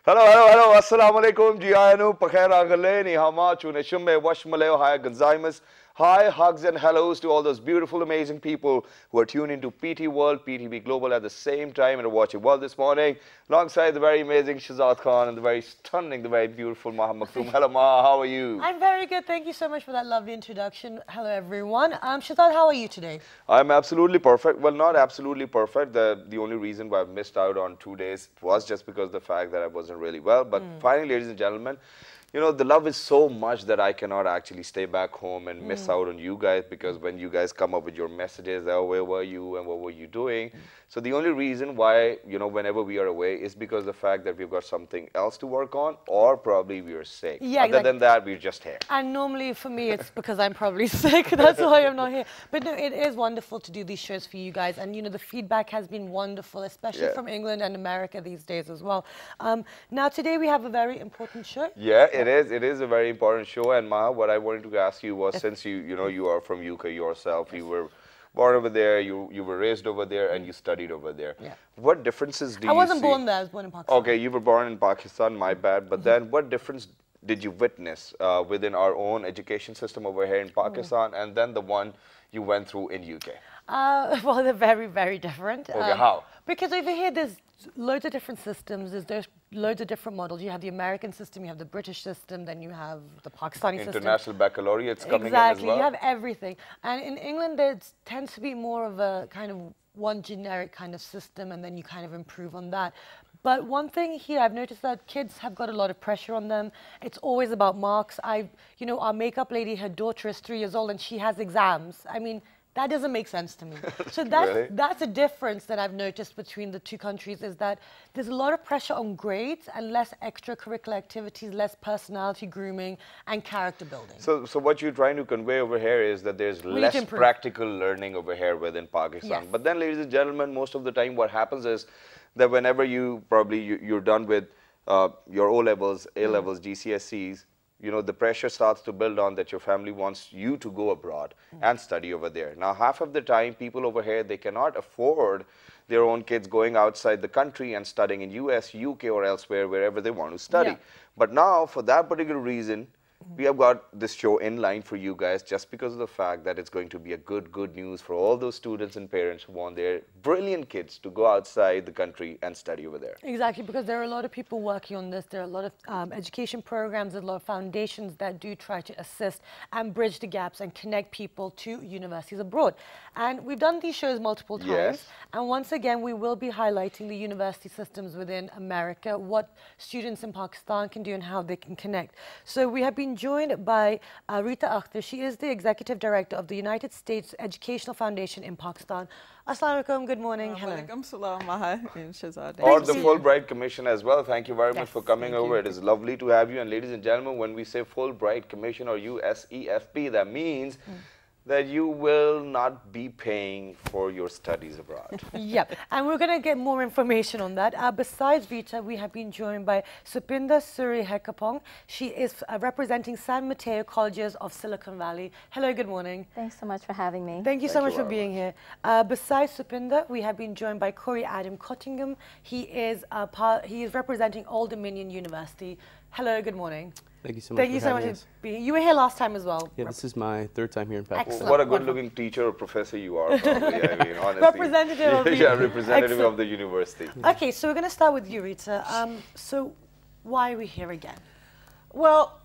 Hello, hello, hello. Assalamu alaikum. Jianu, Pakhair Agale, Nihama, Chuneshime, Washmaleo, Hi Gonzaimas. Hi, hugs and hellos to all those beautiful, amazing people who are tuned into PT World, PTB Global at the same time and are watching World this morning, alongside the very amazing Shazad Khan and the very stunning, the very beautiful Maha Maktoum. Hello, Maha, how are you? I'm very good. Thank you so much for that lovely introduction. Hello, everyone. Shazad, how are you today? I'm absolutely perfect. Well, not absolutely perfect. The only reason why I've missed out on 2 days was just because of the fact that I wasn't really well. But finally, ladies and gentlemen, you know, the love is so much that I cannot actually stay back home and miss out on you guys, because when you guys come up with your messages, oh, where were you and what were you doing? So the only reason why, you know, whenever we are away is because of the fact that we've got something else to work on, or probably we are sick. Yeah, Other than that, we're just here. And normally for me, it's because I'm probably sick. That's why I'm not here. But no, it is wonderful to do these shows for you guys. And, you know, the feedback has been wonderful, especially from England and America these days as well. Now, today we have a very important show. Yeah, it is. It is a very important show. And Maha, what I wanted to ask you was, since you are from UK yourself, you were born over there, you were raised over there, and you studied over there. Yeah. What differences do you see? I wasn't born there. I was born in Pakistan. Okay, you were born in Pakistan, my bad. But then what difference did you witness within our own education system over here in Pakistan and then the one you went through in UK? Well, they're very, very different. Okay, how? Because over here, there's loads of different systems. There's loads of different models. You have the American system, you have the British system, then you have the Pakistani system. International baccalaureate's coming in as Exactly, well. you have everything. And in England, there tends to be more of a kind of one generic kind of system, and then you kind of improve on that. But one thing here, I've noticed that kids have got a lot of pressure on them. It's always about marks. You know, our makeup lady, her daughter is 3 years old and she has exams. I mean, that doesn't make sense to me. So that's a difference that I've noticed between the two countries, is that there's a lot of pressure on grades and less extracurricular activities, less personality grooming and character building. So what you're trying to convey over here is that there's less practical learning over here within Pakistan. Yes. But then, ladies and gentlemen, most of the time what happens is that whenever you're done with your O-levels, A-levels, GCSEs, you know, the pressure starts to build on that your family wants you to go abroad and study over there. Now, half of the time, people over here, they cannot afford their own kids going outside the country and studying in US, UK, or elsewhere, wherever they want to study. But now, for that particular reason, we have got this show in line for you guys, just because of the fact that it's going to be a good news for all those students and parents who want their brilliant kids to go outside the country and study over there. Exactly, because there are a lot of people working on this. There are a lot of education programs, a lot of foundations that do try to assist and bridge the gaps and connect people to universities abroad. And we've done these shows multiple times. Yes. And once again, we will be highlighting the university systems within America, what students in Pakistan can do and how they can connect. So we have been joined by Rita Akhtar. She is the Executive Director of the United States Educational Foundation in Pakistan. Assalamu alaikum, good morning. Hello. Walaikum salam, Maha and Shazad. Or the Fulbright Commission as well. Thank you very much for coming over. It is lovely to have you. And ladies and gentlemen, when we say Fulbright Commission or USEFP, that means that you will not be paying for your studies abroad. Yep, and we're going to get more information on that. Besides Rita, we have been joined by Supinda Suri Hekapong. She is representing San Mateo Colleges of Silicon Valley. Hello, good morning. Thanks so much for having me. Thank you so much for being here. Besides Supinda, we have been joined by Corey Adam Cottingham. He is representing Old Dominion University. Hello, good morning. Thank you so much. Thank you so much for being here. You were here last time as well. Yeah, this is my third time here in Pakistan. Excellent. What a good-looking teacher or professor you are, probably. I mean, honestly. Representative of the representative of the university. Okay, so we're going to start with you, Rita. So why are we here again? Well,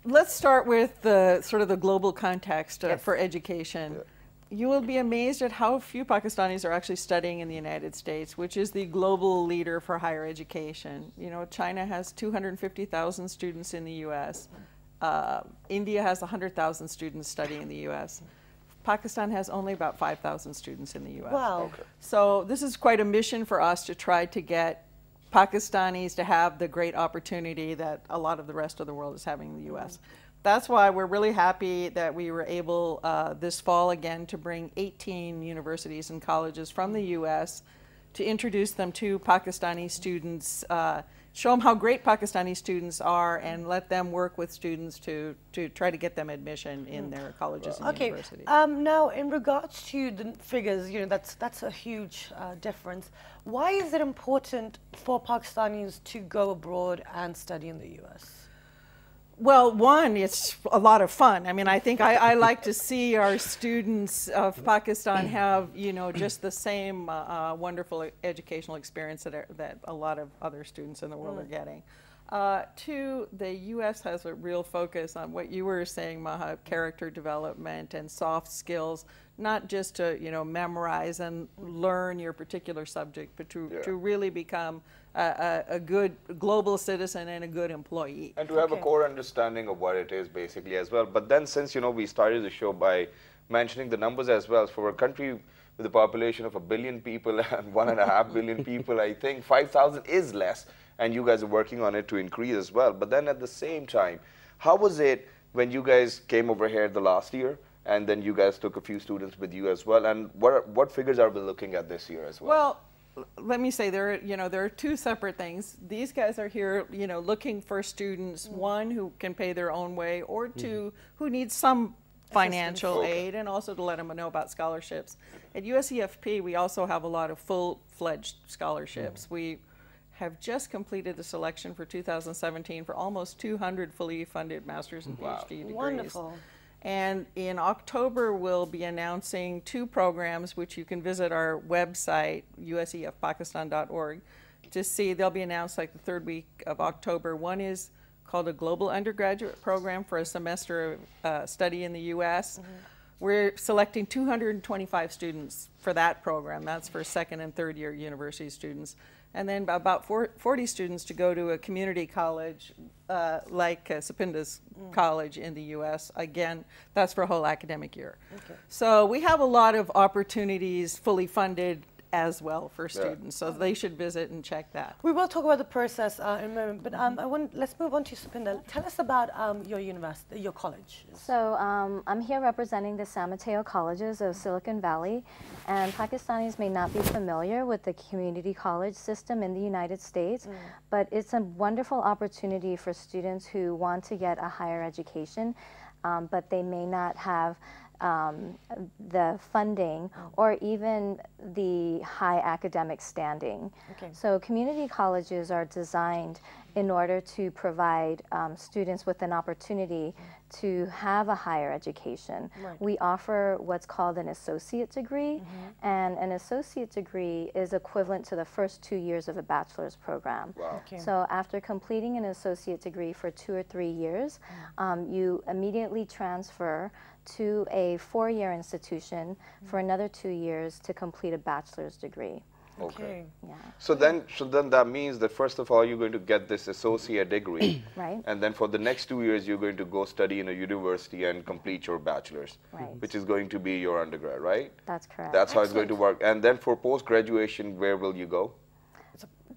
let's start with the sort of the global context for education. Yeah. You will be amazed at how few Pakistanis are actually studying in the United States, which is the global leader for higher education. You know, China has 250,000 students in the US. India has 100,000 students studying in the US. Pakistan has only about 5,000 students in the US. Wow. Okay. So this is quite a mission for us to try to get Pakistanis to have the great opportunity that a lot of the rest of the world is having in the US. That's why we're really happy that we were able this fall again to bring 18 universities and colleges from the US to introduce them to Pakistani students, show them how great Pakistani students are, and let them work with students to try to get them admission in their colleges and universities. Now, in regards to the figures, that's a huge difference. Why is it important for Pakistanis to go abroad and study in the U.S.? Well, one, it's a lot of fun. I mean, I think I like to see our students of Pakistan have, just the same wonderful educational experience that a lot of other students in the world are getting. Two, the U.S. has a real focus on what you were saying, Maha, character development and soft skills, not just to, memorize and learn your particular subject, but to really become a good global citizen and a good employee. And to have a core understanding of what it is basically as well. But then since, we started the show by mentioning the numbers as well, for a country with a population of 1 billion people and 1.5 billion people, I think 5,000 is less, and you guys are working on it to increase as well. But then at the same time, how was it when you guys came over here the last year, and then you guys took a few students with you as well, and what figures are we looking at this year as well? Well, let me say there are two separate things. These guys are here, looking for students, one who can pay their own way, or two who need some financial aid, and also to let them know about scholarships. At USEFP, we also have a lot of full-fledged scholarships. We have just completed the selection for 2017 for almost 200 fully funded master's and PhD degrees. Wonderful. And in October, we'll be announcing 2 programs, which you can visit our website, usefpakistan.org, to see. They'll be announced like the 3rd week of October. One is called a Global Undergraduate Program for a semester of study in the U.S. We're selecting 225 students for that program. That's for 2nd and 3rd year university students. And then about 40 students to go to a community college like Sapinda's college in the U.S. Again, that's for a whole academic year. So we have a lot of opportunities fully funded as well for students, so they should visit and check that. We will talk about the process in a moment, but let's move on to Sapinda. Tell us about your university, your college. So I'm here representing the San Mateo colleges of Silicon Valley, and Pakistanis may not be familiar with the community college system in the United States, but it's a wonderful opportunity for students who want to get a higher education, but they may not have the funding or even the high academic standing. So community colleges are designed in order to provide students with an opportunity to have a higher education. We offer what's called an associate degree, and an associate degree is equivalent to the first 2 years of a bachelor's program. So after completing an associate degree for 2 or 3 years, you immediately transfer to a 4-year institution for another 2 years to complete a bachelor's degree. Okay. So then that means that first of all you're going to get this associate degree, and then for the next 2 years you're going to go study in a university and complete your bachelor's, which is going to be your undergrad, right? That's correct. That's how it's going to work. And then for post-graduation, where will you go?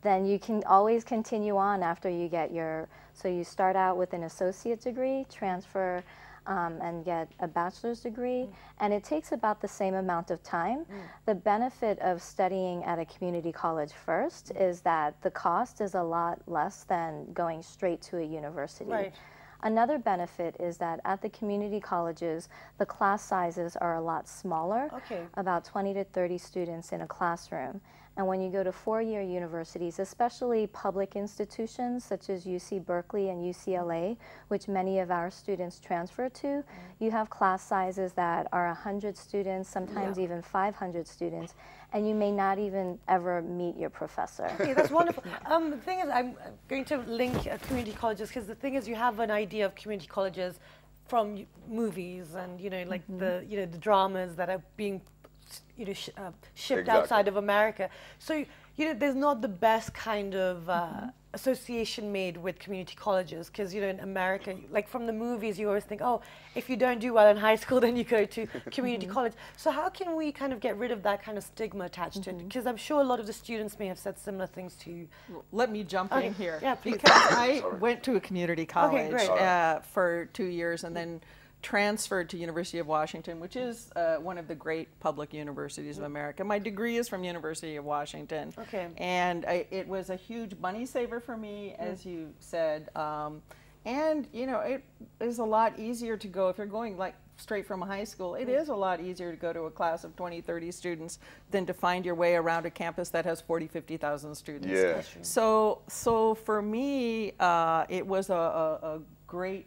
Then you can always continue on after you get your, so you start out with an associate degree, transfer and get a bachelor's degree, and it takes about the same amount of time. The benefit of studying at a community college first is that the cost is a lot less than going straight to a university. Another benefit is that at the community colleges, the class sizes are a lot smaller, about 20 to 30 students in a classroom. And when you go to 4-year universities, especially public institutions such as UC Berkeley and UCLA, which many of our students transfer to, you have class sizes that are 100 students, sometimes even 500 students, and you may not even ever meet your professor. Okay, that's wonderful. The thing is, I'm going to link community colleges, because the thing is, you have an idea of community colleges from movies and, like the dramas that are being shipped outside of America. So, there's not the best kind of association made with community colleges, because, in America, like from the movies, you always think, oh, if you don't do well in high school, then you go to community college. So how can we kind of get rid of that kind of stigma attached to it? Because I'm sure a lot of the students may have said similar things to you. Let me jump in here. Yeah, please. Because I went to a community college for 2 years, and then transferred to University of Washington, which is one of the great public universities of America. My degree is from University of Washington. Okay. And it was a huge money saver for me, as you said. And, you know, it is a lot easier to go, if you're going like straight from high school, it is a lot easier to go to a class of 20, 30 students than to find your way around a campus that has 40, 50,000 students. Yeah. So for me, it was a great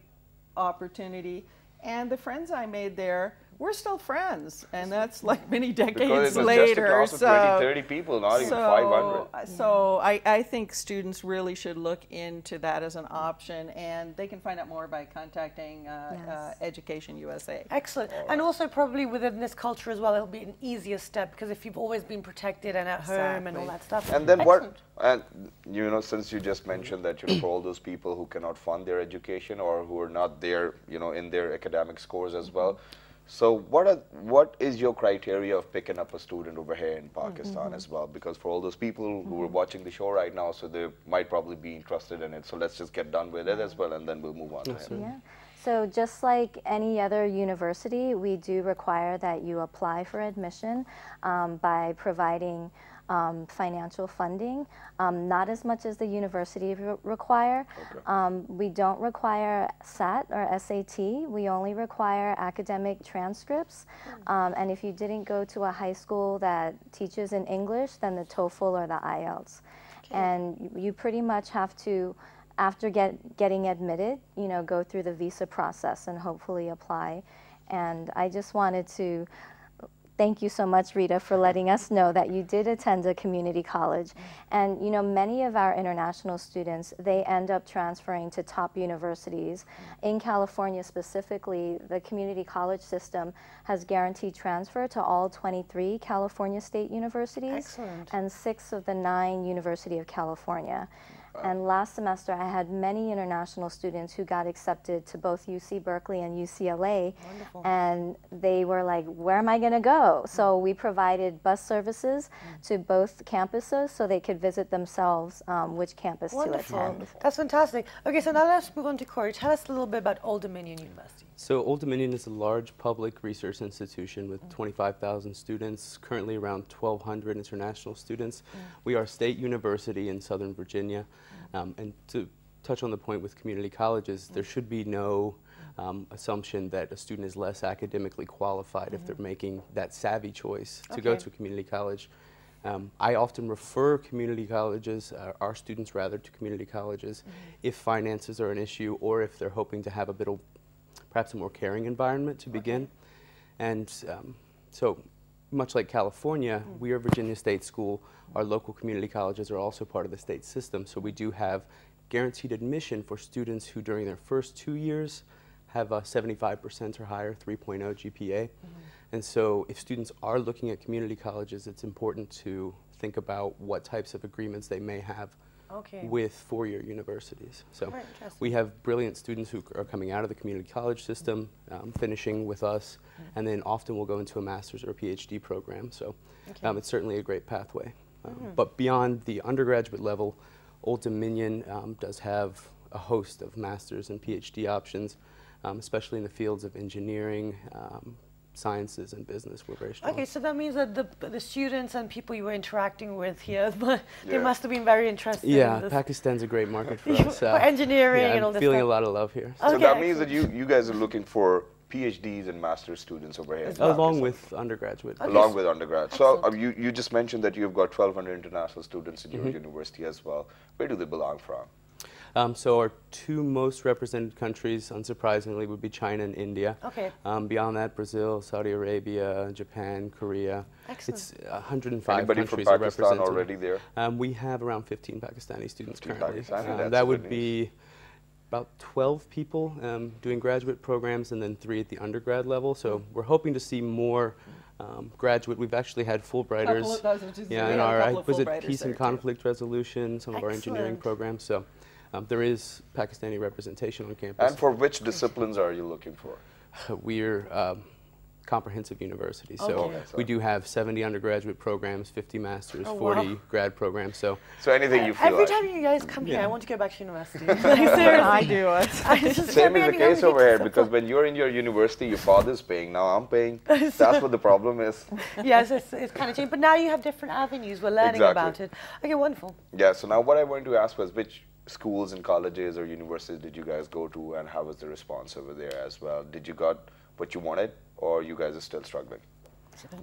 opportunity. And the friends I made there, we're still friends, and that's like many decades later. Because it was just a class of 20, 30 people, not even 500. So I think students really should look into that as an option, and they can find out more by contacting Education USA. Excellent. And also probably within this culture as well, it'll be an easier step, because if you've always been protected and at home and all that stuff. And then and you know, since you just mentioned that, you know, for all those people who cannot fund their education or who are not there, you know, in their academic scores as well, so what is your criteria of picking up a student over here in Pakistan as well? Because for all those people who are watching the show right now, so they might probably be interested in it. So let's just get done with it as well, and then we'll move on to him. Yeah. So just like any other university, we do require that you apply for admission by providing financial funding, not as much as the university require. Okay. We don't require SAT or SAT. We only require academic transcripts. And if you didn't go to a high school that teaches in English, then the TOEFL or the IELTS. Okay. And you pretty much have to, after getting admitted, you know, go through the visa process and hopefully apply. And I just wanted to thank you so much, Rita, for letting us know that you did attend a community college. And, you know, many of our international students, they end up transferring to top universities. In California specifically, the community college system has guaranteed transfer to all 23 California state universities. Excellent. And 6 of the 9 University of California. And last semester, I had many international students who got accepted to both UC Berkeley and UCLA. Wonderful. And they were like, where am I going to go? So we provided bus services to both campuses so they could visit themselves which campus to attend. That's fantastic. Okay, so now let's move on to Corey. Tell us a little bit about Old Dominion University. So Old Dominion is a large public research institution with 25,000 students, currently around 1,200 international students. We are a state university in Southern Virginia. And to touch on the point with community colleges, there should be no assumption that a student is less academically qualified if they're making that savvy choice to go to a community college. I often refer community colleges, our students rather, to community colleges if finances are an issue or if they're hoping to have a bit of, perhaps a more caring environment to begin. And so much like California, we are Virginia State School. Our local community colleges are also part of the state system, so we do have guaranteed admission for students who during their first 2 years have a 75% or higher 3.0 GPA. And so if students are looking at community colleges, it's important to think about what types of agreements they may have with four-year universities. So we have brilliant students who are coming out of the community college system, finishing with us, and then often will go into a master's or a PhD program. So it's certainly a great pathway. But beyond the undergraduate level, Old Dominion does have a host of master's and PhD options, especially in the fields of engineering, sciences and business. We're very strong. Okay, so that means that the students and people you were interacting with here, they must have been very interested. Yeah, in Pakistan's a great market for us. For engineering and all I'm this feeling stuff. a lot of love here. So that means that you guys are looking for PhDs and master's students over here. Along with undergraduate. Along with undergrad. So you just mentioned that you've got 1,200 international students in your university as well. Where do they belong from? So our two most represented countries, unsurprisingly, would be China and India. Beyond that, Brazil, Saudi Arabia, Japan, Korea. Excellent. It's 105 Anybody countries from are Pakistan represented. already there? We have around 15 Pakistani students currently. Pakistani, that would be about 12 people doing graduate programs and then 3 at the undergrad level. So we're hoping to see more graduate. We've actually had Fulbrighters. In our Peace and Conflict Resolution, some of our engineering programs. So there is Pakistani representation on campus. And for which disciplines are you looking for? We're comprehensive university. So we do have 70 undergraduate programs, 50 masters, 40 grad programs. So anything you feel every like. time you guys come here, I want to go back to university. I do it. Same is the case over here, because when you're in your university, your father's paying, now I'm paying. That's what the problem is. Yes, it's kind of changed, but now you have different avenues. We're learning about it. Okay, wonderful. Yeah, so now what I wanted to ask was, which schools and colleges or universities did you guys go to, and how was the response over there as well? Did you got what you wanted, or you guys are still struggling?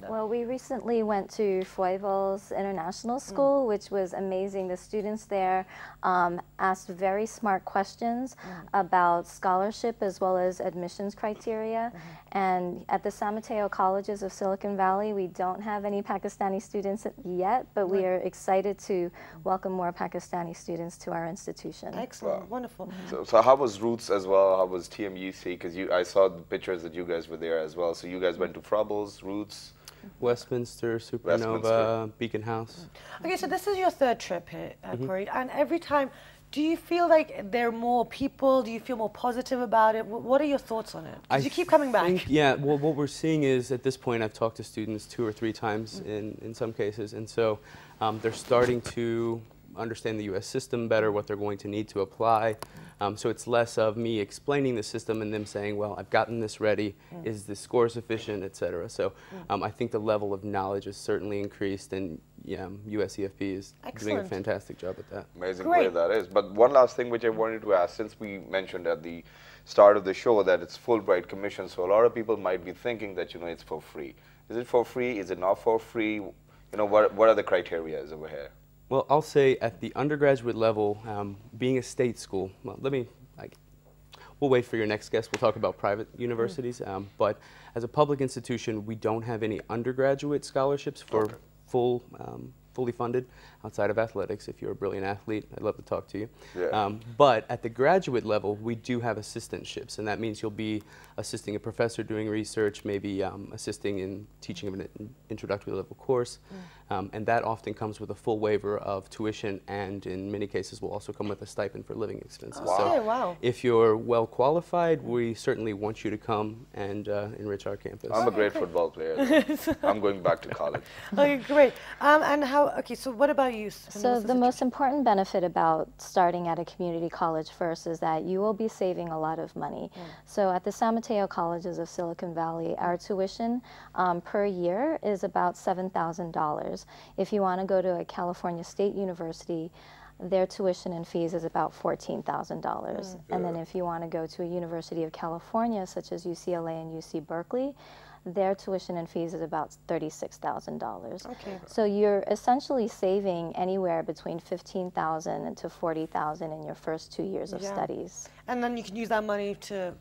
Well, we recently went to Feuvel's International School, which was amazing. The students there asked very smart questions about scholarship as well as admissions criteria. And at the San Mateo Colleges of Silicon Valley, we don't have any Pakistani students yet, but we are excited to welcome more Pakistani students to our institution. Excellent, wonderful. So how was Roots as well? How was TMUC? Because I saw the pictures that you guys were there as well. So you guys went to Frubbles, Roots, Westminster, Supernova, Beacon House. Okay, so this is your third trip here, Corey, and every time, do you feel like there are more people? Do you feel more positive about it? What are your thoughts on it? Because you keep coming back. Yeah, well, what we're seeing is, at this point, I've talked to students 2 or 3 times in some cases, and so they're starting to understand the U.S. system better, what they're going to need to apply. So it's less of me explaining the system and them saying, well, I've gotten this ready, is the score sufficient, et cetera. So I think the level of knowledge has certainly increased, and USEFP is doing a fantastic job at that. Amazing way that is. But one last thing which I wanted to ask, since we mentioned at the start of the show that it's Fulbright Commission, so a lot of people might be thinking that, it's for free. Is it for free? Is it not for free? What are the criteria over here? Well, I'll say at the undergraduate level, being a state school, well, we'll wait for your next guest. We'll talk about private universities. But as a public institution, we don't have any undergraduate scholarships for fully funded outside of athletics. If you're a brilliant athlete, I'd love to talk to you. Yeah. But at the graduate level, we do have assistantships, and that means you'll be assisting a professor doing research, maybe assisting in teaching of an introductory level course, and that often comes with a full waiver of tuition, and in many cases will also come with a stipend for living expenses. So if you're well qualified, we certainly want you to come and enrich our campus. I'm a great football player. I'm going back to college. Okay, great. And so what about you? So the most important benefit about starting at a community college first is that you will be saving a lot of money. So at the San Mateo Colleges of Silicon Valley, our tuition per year is about $7,000. If you want to go to a California State University, their tuition and fees is about $14,000. And then if you want to go to a University of California, such as UCLA and UC Berkeley, their tuition and fees is about $36,000. Okay. So you're essentially saving anywhere between $15,000 to $40,000 in your first 2 years of studies. And then you can use that money to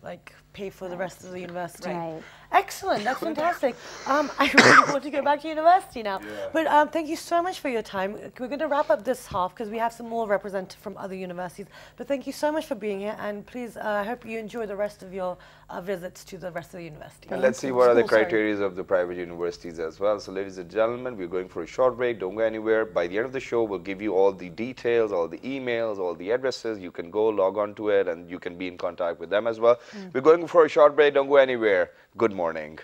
pay for the rest of the university. Right. Excellent, that's fantastic. I really want to go back to university now. But thank you so much for your time. We're going to wrap up this half because we have some more representatives from other universities. But thank you so much for being here, and please, I hope you enjoy the rest of your visits to the rest of the university. And let's see what are the criteria of the private universities as well. So ladies and gentlemen, we're going for a short break. Don't go anywhere. By the end of the show, we'll give you all the details, all the emails, all the addresses. You can go log on to it, and you can be in contact with them as well. We're going for a short break. Don't go anywhere. Good morning.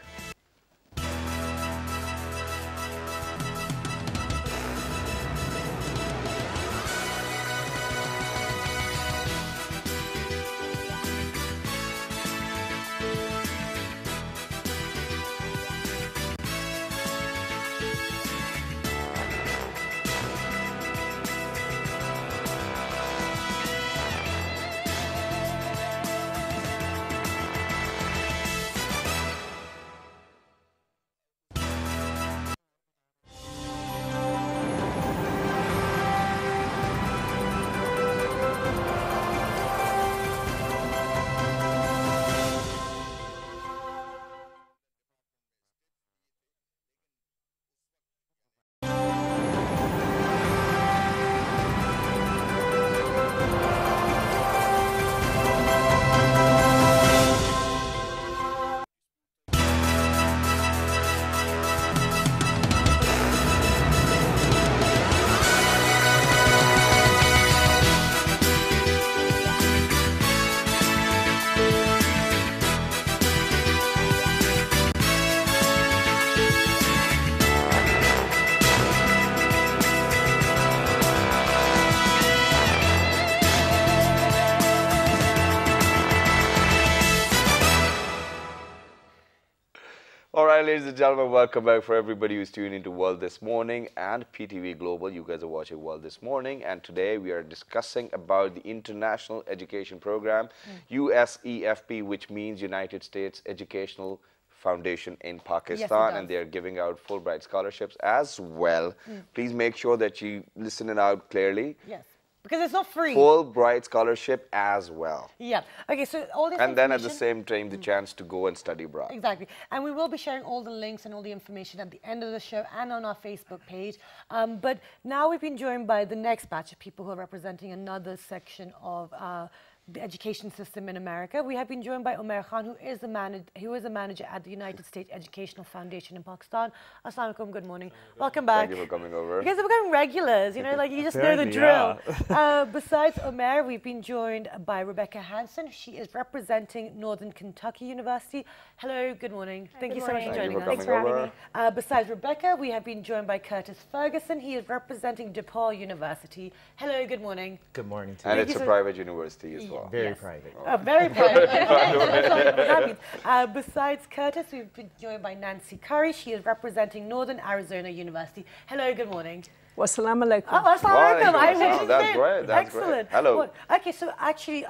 right, ladies and gentlemen, welcome back for everybody who's tuning into World This Morning and PTV Global. You guys are watching World This Morning, and today we are discussing about the International Education Program, USEFP, which means United States Educational Foundation in Pakistan, yes, and they are giving out Fulbright scholarships as well. Please make sure that you listen it out clearly. Yes. Because it's not free. Fulbright scholarship as well. Yeah. Okay, so all this and then at the same time, the chance to go and study abroad. Exactly. And we will be sharing all the links and all the information at the end of the show and on our Facebook page. But now we've been joined by the next batch of people who are representing another section of the education system in America. We have been joined by Umair Khan, who is a manager at the United States Educational Foundation in Pakistan. Assalamu alaikum, good morning. Welcome back. Thank you for coming over. You guys are becoming regulars, you know, like you just know the drill. Besides Umair, we've been joined by Rebecca Hansen. She is representing Northern Kentucky University. Hello, good morning. Thank you so much for joining us. Thanks for having me. Besides Rebecca, we have been joined by Curtis Ferguson. He is representing DePaul University. Hello, good morning. Good morning to you. And you. it's a private university as well. Very private. Very private. Besides Curtis, we've been joined by Nancy Curry. She is representing Northern Arizona University. Hello, good morning. Wassalamu alaikum. Oh, assalamu alaikum. That's great. That's excellent. Great. Hello. Well, okay, so actually,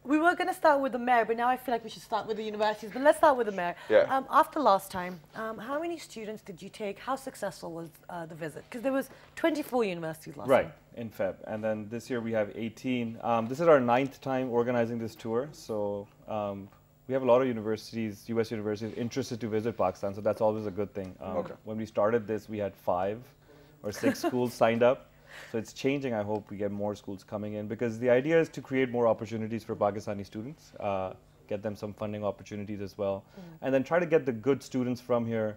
we were going to start with the mayor, but now I feel like we should start with the universities. But let's start with the mayor. Yeah. After last time, how many students did you take? How successful was the visit? Because there was 24 universities last time. Right, in Feb. And then this year we have 18. This is our 9th time organizing this tour. So we have a lot of universities, US universities, interested to visit Pakistan. So that's always a good thing. When we started this, we had 5 or 6 schools signed up. So it's changing. I hope we get more schools coming in, because the idea is to create more opportunities for Pakistani students, get them some funding opportunities as well, and then try to get the good students from here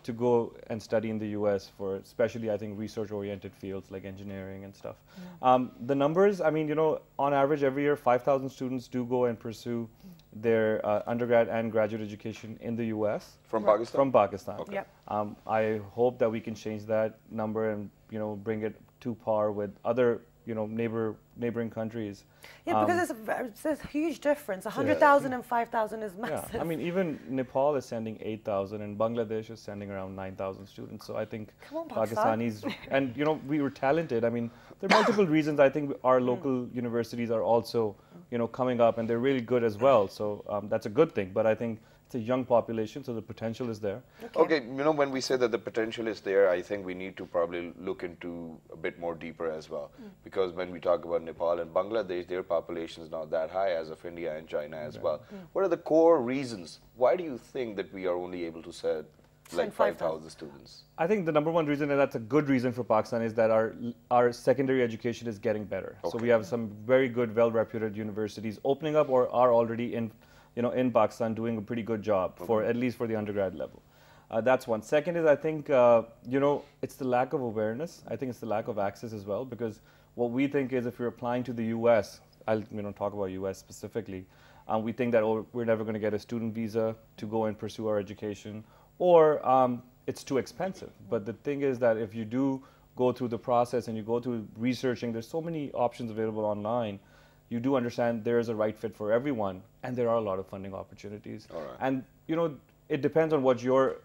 to go and study in the US for especially, I think, research-oriented fields like engineering and stuff. The numbers, I mean, you know, on average every year 5,000 students do go and pursue their undergrad and graduate education in the US. From Pakistan? From Pakistan. Okay. Yep. I hope that we can change that number and, you know, bring it to par with other, you know, neighboring countries. Yeah, because there's a huge difference. 100,000 and 5,000 is massive. Yeah, I mean, even Nepal is sending 8,000 and Bangladesh is sending around 9,000 students. So I think Pakistanis, and you know, we were talented. I mean, there are multiple reasons. I think our local universities are also, you know, coming up, and they're really good as well. So that's a good thing. But I think it's a young population, so the potential is there. Okay, you know, when we say that the potential is there, I think we need to probably look into a bit more deeper as well. Because when we talk about Nepal and Bangladesh, their population is not that high as of India and China as well. What are the core reasons? Why do you think that we are only able to send like 5,000 students? I think the number one reason, and that's a good reason for Pakistan, is that our secondary education is getting better. So we have some very good, well-reputed universities opening up or are already in, you know, in Pakistan doing a pretty good job for at least for the undergrad level. That's one. Second is, I think, you know, it's the lack of awareness. I think it's the lack of access as well, because what we think is if you're applying to the US, I'll, you know, talk about US specifically, we think that we're never going to get a student visa to go and pursue our education, or it's too expensive. But the thing is that if you do go through the process and you go through researching, there's so many options available online. You do understand there is a right fit for everyone, and there are a lot of funding opportunities. And you know, it depends on what your,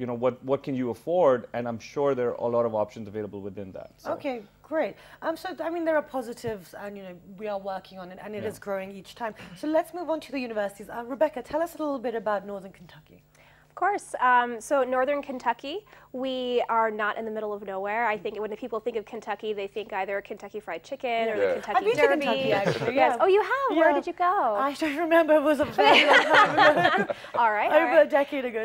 you know, what can you afford, and I'm sure there are a lot of options available within that. So. Okay, great. So I mean, there are positives, and you know, we are working on it, and it is growing each time. So let's move on to the universities. Rebecca, tell us a little bit about Northern Kentucky. Of course. So Northern Kentucky, we are not in the middle of nowhere. I think when people think of Kentucky, they think either Kentucky Fried Chicken or the Kentucky I've been Derby. to Kentucky, actually. Yes. Oh, you have? Where did you go? I don't remember. It was a very long time ago. All right. Over a decade ago.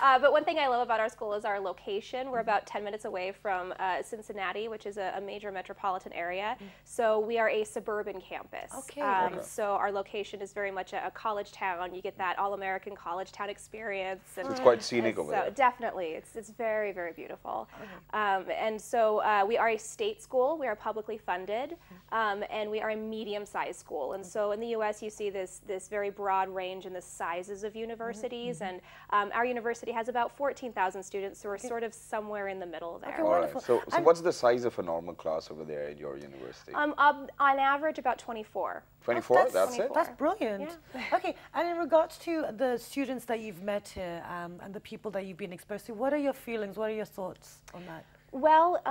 But one thing I love about our school is our location. We're about 10 minutes away from Cincinnati, which is a major metropolitan area. So we are a suburban campus. Okay. So our location is very much a college town. You get that all-American college town experience. And it's quite scenic over there. Definitely. It's very, very beautiful. And so we are a state school. We are publicly funded. And we are a medium-sized school. And so in the U.S., you see this very broad range in the sizes of universities. And our university has about 14,000 students, so we're sort of somewhere in the middle there. Okay, All wonderful. right. So what's the size of a normal class over there at your university? On average, about 24. 24, that's 24. it? That's brilliant. Yeah. Okay, and in regards to the students that you've met here and the people that you've been exposed to, what are your feelings, what are your thoughts on that? Well,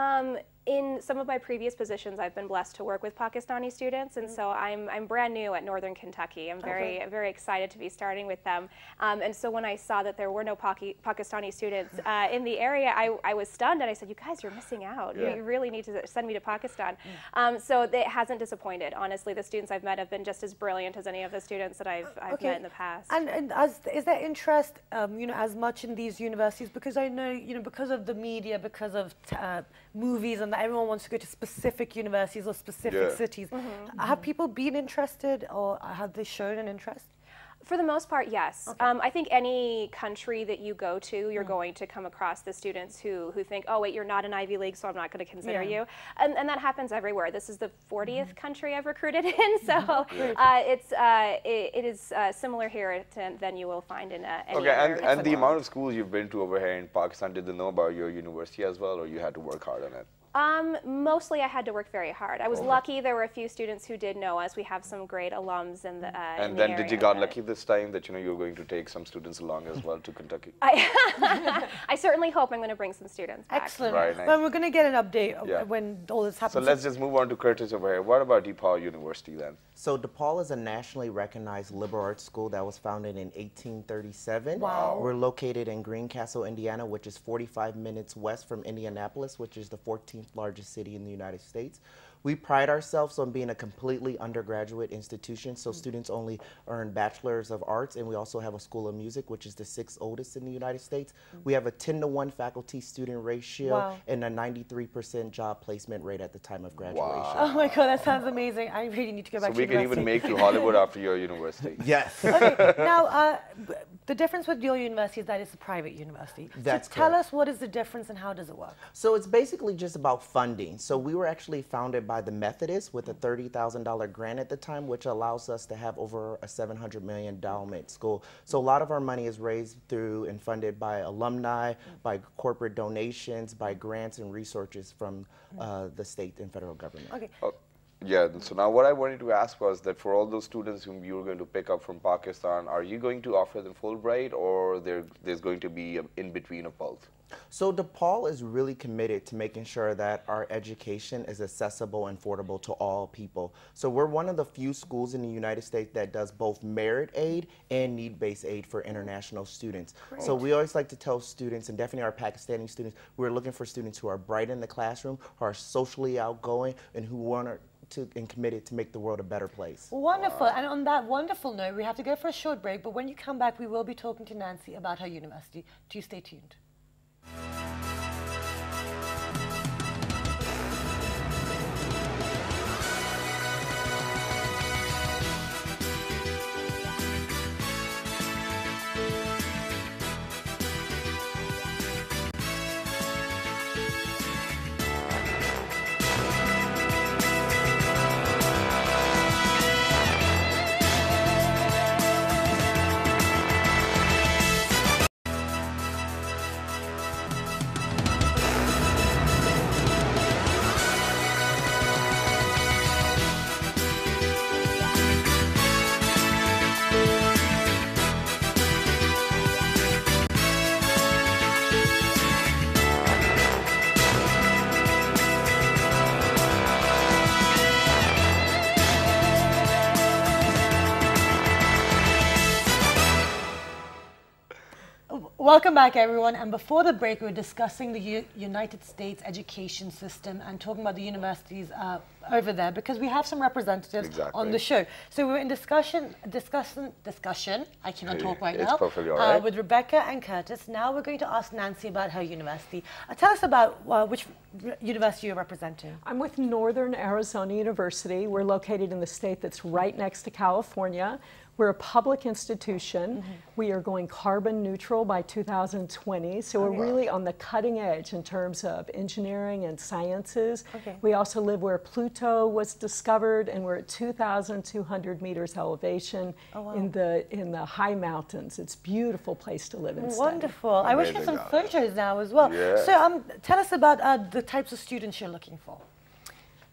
in some of my previous positions, I've been blessed to work with Pakistani students, and so I'm brand new at Northern Kentucky. I'm very excited to be starting with them. And so when I saw that there were no Pakistani students in the area, I was stunned, and I said, "You guys, you're missing out. Yeah. You really need to send me to Pakistan." So it hasn't disappointed. Honestly, the students I've met have been just as brilliant as any of the students that I've met in the past. And is there interest, you know, as much in these universities? Because I know, you know, because of the media, because of movies, and that everyone wants to go to specific universities or specific cities. Have people been interested, or have they shown an interest? For the most part, yes. Okay. I think any country that you go to, you're going to come across the students who think, oh wait, you're not an Ivy League, so I'm not going to consider you. And that happens everywhere. This is the 40th country I've recruited in, so it is similar here than you will find in any other. And the amount of schools you've been to over here in Pakistan, did they know about your university as well, or you had to work hard on it? Mostly I had to work very hard. I was lucky there were a few students who did know us. We have some great alums in the And then did you got lucky this time that, you know, you're going to take some students along as well to Kentucky? I certainly hope I'm going to bring some students back. Excellent. Right, nice. Well, we're going to get an update when all this happens. So let's just move on to Curtis over here. What about DePaul University then? So DePaul is a nationally recognized liberal arts school that was founded in 1837. Wow. We're located in Greencastle, Indiana, which is 45 minutes west from Indianapolis, which is the 14th largest city in the United States. We pride ourselves on being a completely undergraduate institution, so students only earn bachelors of arts, and we also have a school of music, which is the 6th oldest in the United States. We have a 10-to-1 faculty-student ratio and a 93% job placement rate at the time of graduation. Wow. Oh my God, that sounds amazing. I really need to go back to So we can even make to Hollywood after your university. Yes. Okay, now the difference with your university is that it's a private university. That's so tell us, what is the difference and how does it work? So it's basically just about funding. So we were actually founded by the Methodists with a $30,000 grant at the time, which allows us to have over a $700 million endowment school. So a lot of our money is raised through and funded by alumni, by corporate donations, by grants and resources from the state and federal government. Okay. Yeah, so now what I wanted to ask was that for all those students whom you were going to pick up from Pakistan, are you going to offer them Fulbright, or there's going to be an in-between of both? So DePaul is really committed to making sure that our education is accessible and affordable to all people. So we're one of the few schools in the United States that does both merit aid and need-based aid for international students. Great. So we always like to tell students, and definitely our Pakistani students, we're looking for students who are bright in the classroom, who are socially outgoing, and who want and committed to make the world a better place. Wonderful. And on that wonderful note, we have to go for a short break, but when you come back, we will be talking to Nancy about her university. Do stay tuned. Welcome back, everyone. And before the break, we were discussing the United States education system and talking about the universities over there, because we have some representatives on the show. So we were in discussion, I cannot talk right now, perfectly all right. with Rebecca and Curtis. Now we're going to ask Nancy about her university. Tell us about which university you're representing. I'm with Northern Arizona University. We're located in the state that's right next to California. We're a public institution. We are going carbon neutral by 2020, so we're really on the cutting edge in terms of engineering and sciences. We also live where Pluto was discovered, and we're at 2,200 meters elevation in the high mountains. It's a beautiful place to live and study. Wonderful. I wish we had some photos now as well. Yeah. So tell us about the types of students you're looking for.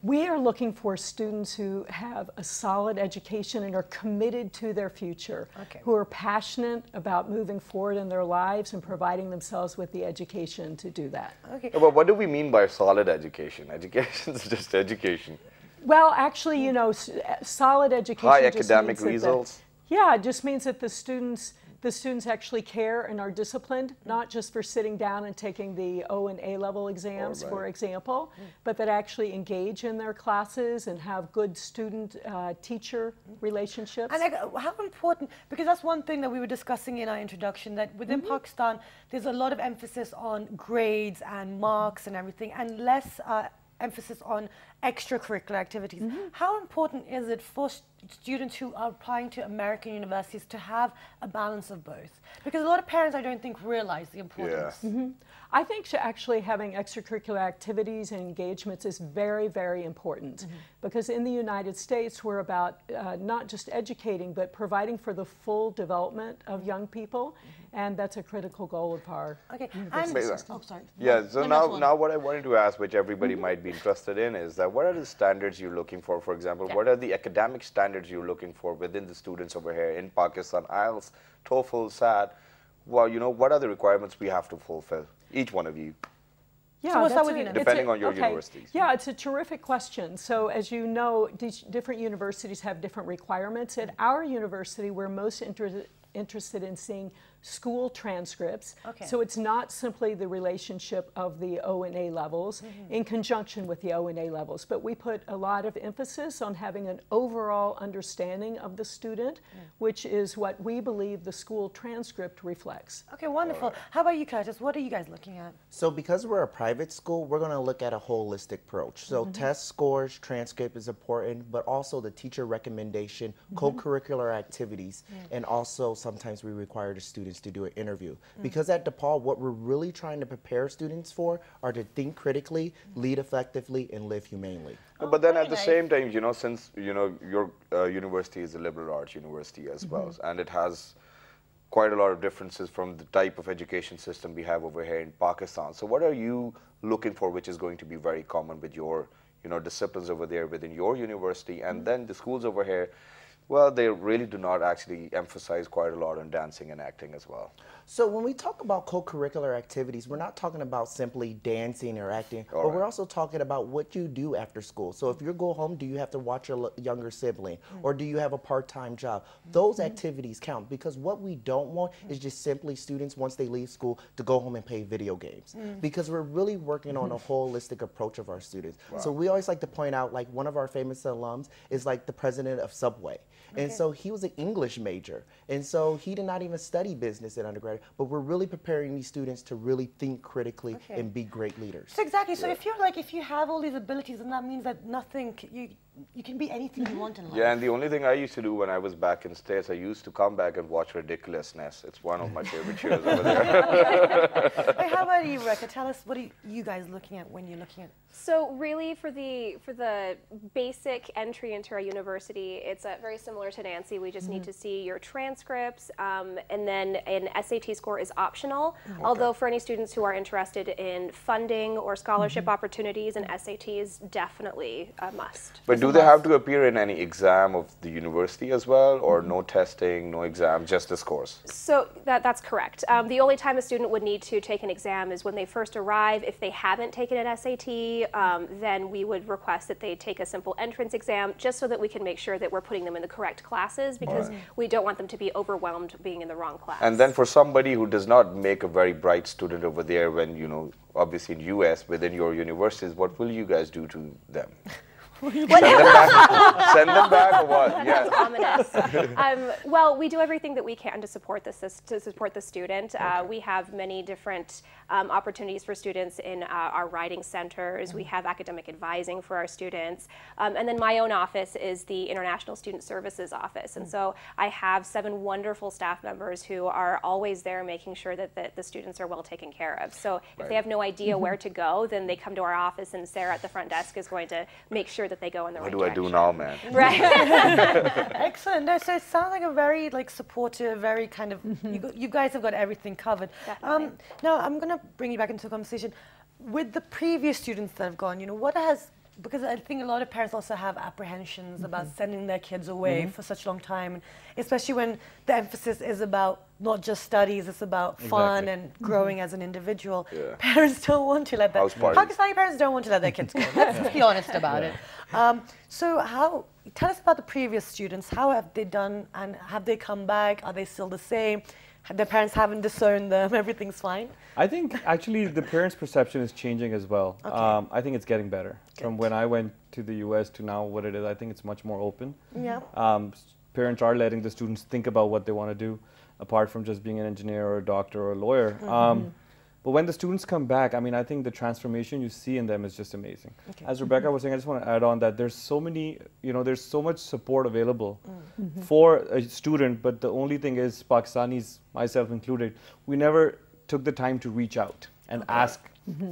We are looking for students who have a solid education and are committed to their future, who are passionate about moving forward in their lives and providing themselves with the education to do that. Okay. But what do we mean by solid education? Education is just education. Well, actually, you know, solid education high just academic means results. Yeah, it just means that the students actually care and are disciplined, not just for sitting down and taking the O and A level exams, for example, but that actually engage in their classes and have good student-teacher relationships. And how important, because that's one thing that we were discussing in our introduction, that within Pakistan, there's a lot of emphasis on grades and marks and everything, and less emphasis on extracurricular activities. How important is it for students who are applying to American universities to have a balance of both? Because a lot of parents, I don't think, realize the importance. I think actually having extracurricular activities and engagements is very, very important, because in the United States we're about not just educating but providing for the full development of young people, and that's a critical goal of our university system. Oh, sorry. Yeah, so now what I wanted to ask, which everybody might be interested in, is that what are the standards you're looking for? For example, what are the academic standards you're looking for within the students over here in Pakistan? IELTS, TOEFL, SAT. Well, you know, what are the requirements we have to fulfill? Each one of you. Yeah, so what's that with you? Depending on your universities. Yeah, it's a terrific question. So as you know, different universities have different requirements. At our university, we're most interested in seeing school transcripts. So it's not simply the relationship of the O and A levels in conjunction with the O and A levels, but we put a lot of emphasis on having an overall understanding of the student, which is what we believe the school transcript reflects. Okay, wonderful. How about you, Curtis? What are you guys looking at? So because we're a private school, we're going to look at a holistic approach. So test scores, transcript is important, but also the teacher recommendation, co-curricular activities, and also sometimes we require the students to do an interview. Because at DePaul, what we're really trying to prepare students for are to think critically, lead effectively, and live humanely. But then at the same time, you know, since, you know, your university is a liberal arts university as well, and it has quite a lot of differences from the type of education system we have over here in Pakistan. So what are you looking for which is going to be very common with your, you know, disciplines over there within your university? And then the schools over here, well, they really do not actually emphasize quite a lot on dancing and acting as well. So when we talk about co-curricular activities, we're not talking about simply dancing or acting, but we're also talking about what you do after school. So if you go home, do you have to watch your younger sibling, or do you have a part-time job? Those activities count, because what we don't want is just simply students, once they leave school, to go home and play video games. Because we're really working on a holistic approach of our students. So we always like to point out, like, one of our famous alums is like the president of Subway. And so he was an English major. And so he did not even study business at undergrad, but we're really preparing these students to really think critically and be great leaders. So exactly. So if you're like, if you have all these abilities, then that means that nothing, you can be anything you want in life. Yeah, and the only thing I used to do when I was back in States, I used to come back and watch Ridiculousness. It's one of my favorite shows over there. Hey, how about you, Rekha? Tell us, what are you guys looking at when you're looking at? So really, for the basic entry into our university, it's very similar to Nancy. We just need to see your transcripts, and then an SAT score is optional. Although for any students who are interested in funding or scholarship opportunities, an SAT is definitely a must. But do they have to appear in any exam of the university as well, or no testing, no exam, just the scores? So that's correct. The only time a student would need to take an exam is when they first arrive. If they haven't taken an SAT, then we would request that they take a simple entrance exam, just so that we can make sure that we're putting them in the correct classes, because we don't want them to be overwhelmed being in the wrong class. And then for somebody who does not make a very bright student over there, when, you know, obviously in US, within your universities, what will you guys do to them? Send them back or what? Yes. Ominous. Well, we do everything that we can to support the student. We have many different opportunities for students in our writing centers. We have academic advising for our students. And then my own office is the International Student Services Office. And so I have 7 wonderful staff members who are always there making sure that the students are well taken care of. So if they have no idea where to go, then they come to our office, and Sarah at the front desk is going to make sure that they go in the right direction. What do I do now, man? Right. Excellent. No, so it sounds like a very supportive, very kind of, you guys have got everything covered. Now I'm going to bring you back into the conversation. With the previous students that have gone, you know, what has because I think a lot of parents also have apprehensions about sending their kids away for such a long time, especially when the emphasis is about not just studies, it's about fun and growing as an individual. Parents don't want to let Pakistani parents don't want to let their kids go. Let's be honest about it. So tell us about the previous students. How have they done, and have they come back? Are they still the same? Their parents haven't disowned them, everything's fine? I think actually the parents' perception is changing as well. I think it's getting better. From when I went to the US to now what it is, I think it's much more open. Parents are letting the students think about what they want to do, apart from just being an engineer or a doctor or a lawyer. But when the students come back, I mean, I think the transformation you see in them is just amazing. As Rebecca was saying, I just want to add on that there's so many, there's so much support available for a student, but the only thing is Pakistanis, myself included, we never took the time to reach out and ask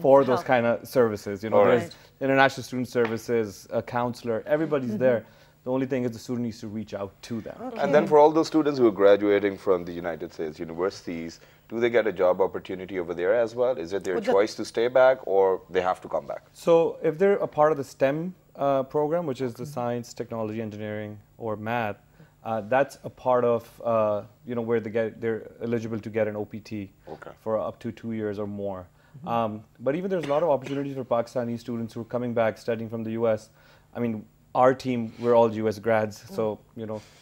for those kind of services. There's international student services, a counselor, everybody's there. The only thing is the student needs to reach out to them. And then for all those students who are graduating from the United States universities, do they get a job opportunity over there as well? Is it their choice to stay back, or they have to come back? So if they're a part of the STEM program, which is the science, technology, engineering, or math, that's a part of where they're eligible to get an OPT for up to 2 years or more. But even there's a lot of opportunities for Pakistani students who are coming back studying from the US. I mean, our team, we're all US grads, so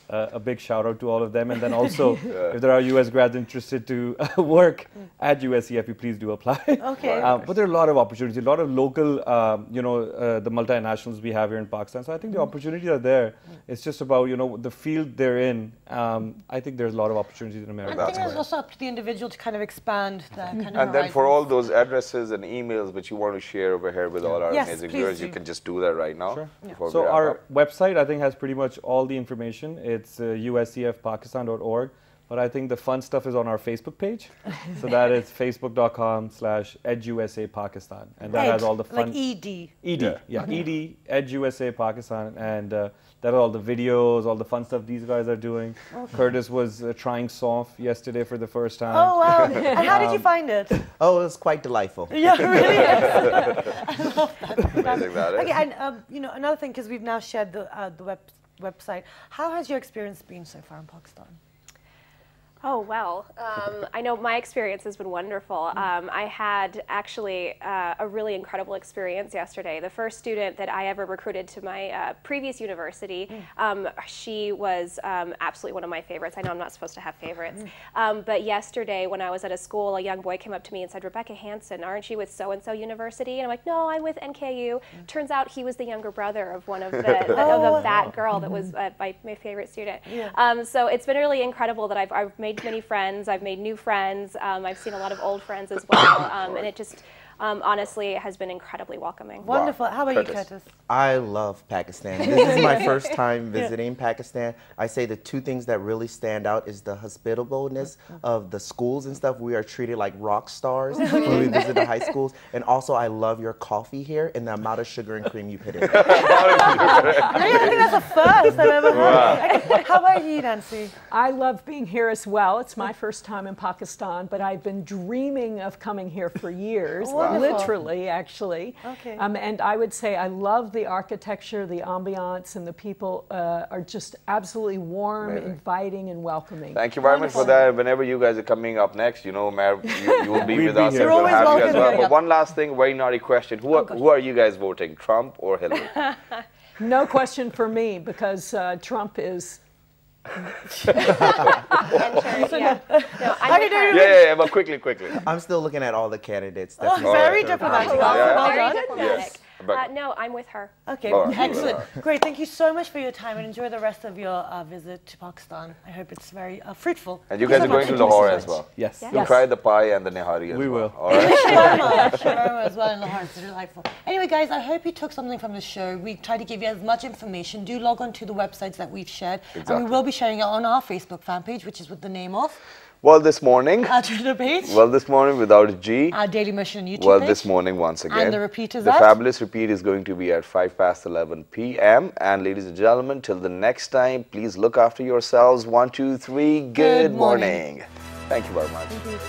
a big shout out to all of them. And then also, if there are US grads interested to work at USCFP, please do apply. But there are a lot of opportunities, a lot of local, the multinationals we have here in Pakistan. So I think the opportunities are there. It's just about the field they're in. I think there's a lot of opportunities in America. I think it's also up to the individual to kind of expand that kind of And then for all those addresses and emails which you want to share over here with all our amazing viewers, you can just do that right now. So our website, I think, has pretty much all the information. It's uscfpakistan.org. But I think the fun stuff is on our Facebook page. So that is facebook.com/EdUSA Pakistan. And that has all the fun. Like ED. ED, ED, EdUSA Pakistan. And that are all the videos, all the fun stuff these guys are doing. Curtis was trying SOF yesterday for the first time. Oh, wow. And how did you find it? Oh, it was quite delightful. Yeah, really is. I love that. Amazing that is. Okay, and another thing, because we've now shared the website, how has your experience been so far in Pakistan? Oh, well, I know my experience has been wonderful. I had actually a really incredible experience yesterday. The first student that I ever recruited to my previous university, she was absolutely one of my favorites. I know I'm not supposed to have favorites. But yesterday when I was at a school, a young boy came up to me and said, "Rebecca Hansen, aren't you with so-and-so university?" And I'm like, "No, I'm with NKU." Turns out he was the younger brother of one of the, of that girl that was my favorite student. So it's been really incredible that I've made many friends, I've made new friends, I've seen a lot of old friends as well, and it just honestly has been incredibly welcoming. Wonderful. How about you, Curtis? I love Pakistan. This is my first time visiting Pakistan. I say the two things that really stand out is the hospitableness of the schools and stuff. We are treated like rock stars when we visit the high schools. And also, I love your coffee here and the amount of sugar and cream you put in it. I think that's a first I've ever heard. Okay, how about you, Nancy? I love being here as well. It's my first time in Pakistan, but I've been dreaming of coming here for years. Literally, actually. And I would say I love the architecture, the ambiance, and the people are just absolutely warm, inviting, and welcoming. Thank you very much for that. Whenever you guys are coming up next, Mayor, you will be with us and we'll have you as well. But one last thing, very naughty question. Who are you guys voting, Trump or Hillary? No question for me, because Trump is... But quickly. I'm still looking at all the candidates. Very diplomatic. No, I'm with her. Okay, excellent. Great, thank you so much for your time and enjoy the rest of your visit to Pakistan. I hope it's very fruitful. And you guys are going to Lahore as well? Yes. You'll try the pie and the nihari as well. We will. All right. Shawarma as well in Lahore. It's delightful. Anyway, guys, I hope you took something from the show. We try to give you as much information. Do log on to the websites that we've shared. And we will be sharing it on our Facebook fan page, which is with the name of... Well, this morning. Our Twitter page. Well, this morning without a G. Our Daily Mission YouTube Well, page. this morning once again. And the repeat is The fabulous repeat is going to be at 11 p.m. And ladies and gentlemen, till the next time, please look after yourselves. 1, 2, 3. Good morning. Thank you very much. Thank you.